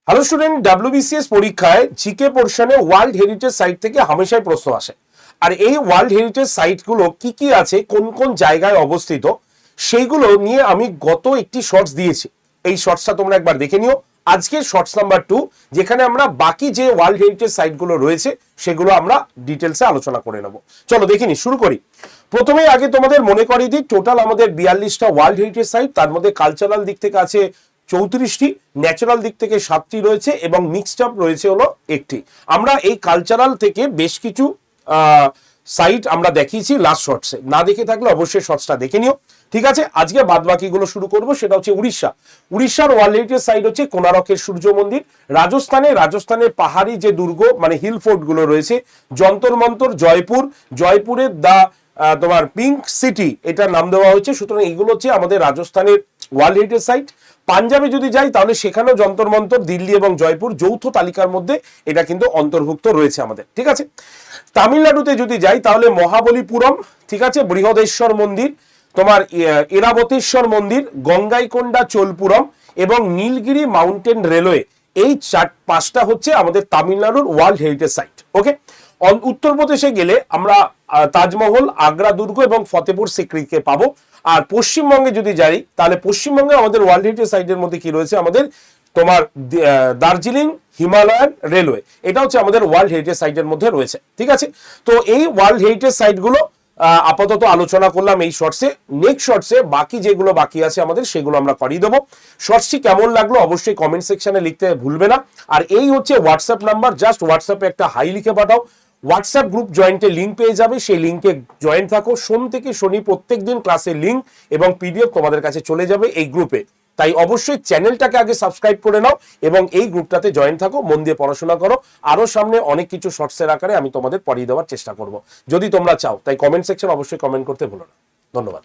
Hello student, WBCS পরীক্ষায় GK পোর্শনে world heritage site থেকে হামেশাই প্রশ্ন আসে। আর এই ওয়ার্ল্ড হেরিটেজ সাইটগুলো কি কি আছে, কোন কোন জায়গায় অবস্থিত, সেইগুলো নিয়ে আমি গত একটি শর্টস দিয়েছি। এই শর্টসটা তোমরা একবার দেখে নিও। আজকের শর্টস নাম্বার 2, যেখানে আমরা বাকি যে ওয়ার্ল্ড হেরিটেজ সাইটগুলো রয়েছে সেগুলো আমরা ডিটেলসে আলোচনা করে নেব। চলো দেখিনি, শুরু করি। প্রথমে আগে তোমাদের মনে করিয়ে দিই, টোটাল আমাদের 42টা ওয়ার্ল্ড হেরিটেজ সাইট, তার মধ্যে কালচারাল দিক থেকে আছে 34টি, ন্যাচারাল দিক থেকে 7টি রয়েছে এবং মিক্সড আপ রয়েছে হলো 1টি। আমরা এই কালচারাল থেকে বেশ কিছু সাইট আমরা দেখিয়েছি লাস্ট শর্টসে, না দেখে থাকলে অবশ্যই শর্টসটা দেখে নিও। ঠিক আছে, আজকে বাদ বাকিগুলো শুরু করব। সেটা হচ্ছে উড়িষ্যার ওয়ার্ল্ড হেরিটেজ সাইট হচ্ছে কোনারকের সূর্য মন্দির। রাজস্থানের পাহাড়ি যে দুর্গ মানে হিল ফোর্ট গুলো রয়েছে, যন্তর মন্তর, জয়পুরের তোমার পিঙ্ক সিটি এটার নাম দেওয়া হয়েছে। সুতরাং এগুলো হচ্ছে আমাদের রাজস্থানের ওয়ার্ল্ড হেরিটেজ সাইট। পাঞ্জাবে যদি যাই তাহলে সেখানেও যন্তর মন্তর, দিল্লি এবং জয়পুর যৌথ তালিকার মধ্যে এটা কিন্তু অন্তর্ভুক্ত রয়েছে আমাদের। ঠিক আছে, তামিলনাড়ুতে যদি যাই তাহলে মহাবলীপুরম, ঠিক আছে, বৃহদেশ্বর মন্দির, তোমার এরাবতেশ্বর মন্দির, গঙ্গাইকোন্ডা চোলপুরম এবং নীলগিরি মাউন্টেন রেলওয়ে, এই 4-5টা হচ্ছে আমাদের তামিলনাড়ুর ওয়ার্ল্ড হেরিটেজ সাইট। ওকে, উত্তরপ্রদেশে গেলে আমরা তাজমহল, আগ্রা দুর্গ এবং ফতেপুর সিক্রিকে পাবো। আর পশ্চিমবঙ্গে যদি যাই তাহলে পশ্চিমবঙ্গে আমাদের ওয়ার্ল্ড হেরিটেজ সাইটের মধ্যে কি রয়েছে, আমাদের তোমার দার্জিলিং হিমালয়ান রেলওয়ে, এটা হচ্ছে আমাদের ওয়ার্ল্ড হেরিটেজ সাইটের মধ্যে রয়েছে। ঠিক আছে, তো এই ওয়ার্ল্ড হেরিটেজ সাইটগুলো আপাতত আলোচনা করলাম এই শর্টসে। নেক্সট শর্টসে বাকি যেগুলো বাকি আছে আমাদের সেগুলো আমরা করিয়ে দেবো। শর্টসটি কেমন লাগলো অবশ্যই কমেন্ট সেকশনে লিখতে ভুলবে না। আর এই হচ্ছে হোয়াটসঅ্যাপ নাম্বার, জাস্ট হোয়াটসঅ্যাপে একটা হাই লিখে পাঠাও। হোয়াটসঅ্যাপ গ্রুপ জয়েন্টের লিঙ্ক পেয়ে যাবে, সেই লিঙ্কে জয়েন থাকো। সোম থেকে শনি প্রত্যেক দিন ক্লাসের লিঙ্ক এবং পিডিএফ তোমাদের কাছে চলে যাবে এই গ্রুপে। তাই অবশ্যই চ্যানেলটাকে আগে সাবস্ক্রাইব করে নাও এবং এই গ্রুপটাতে জয়েন থাকো, মন দিয়ে পড়াশোনা করো। আরো সামনে অনেক কিছু শর্টসের আকারে আমি তোমাদের পড়িয়ে দেওয়ার চেষ্টা করব যদি তোমরা চাও। তাই কমেন্ট সেকশন অবশ্যই কমেন্ট করতে ভুলো না। ধন্যবাদ।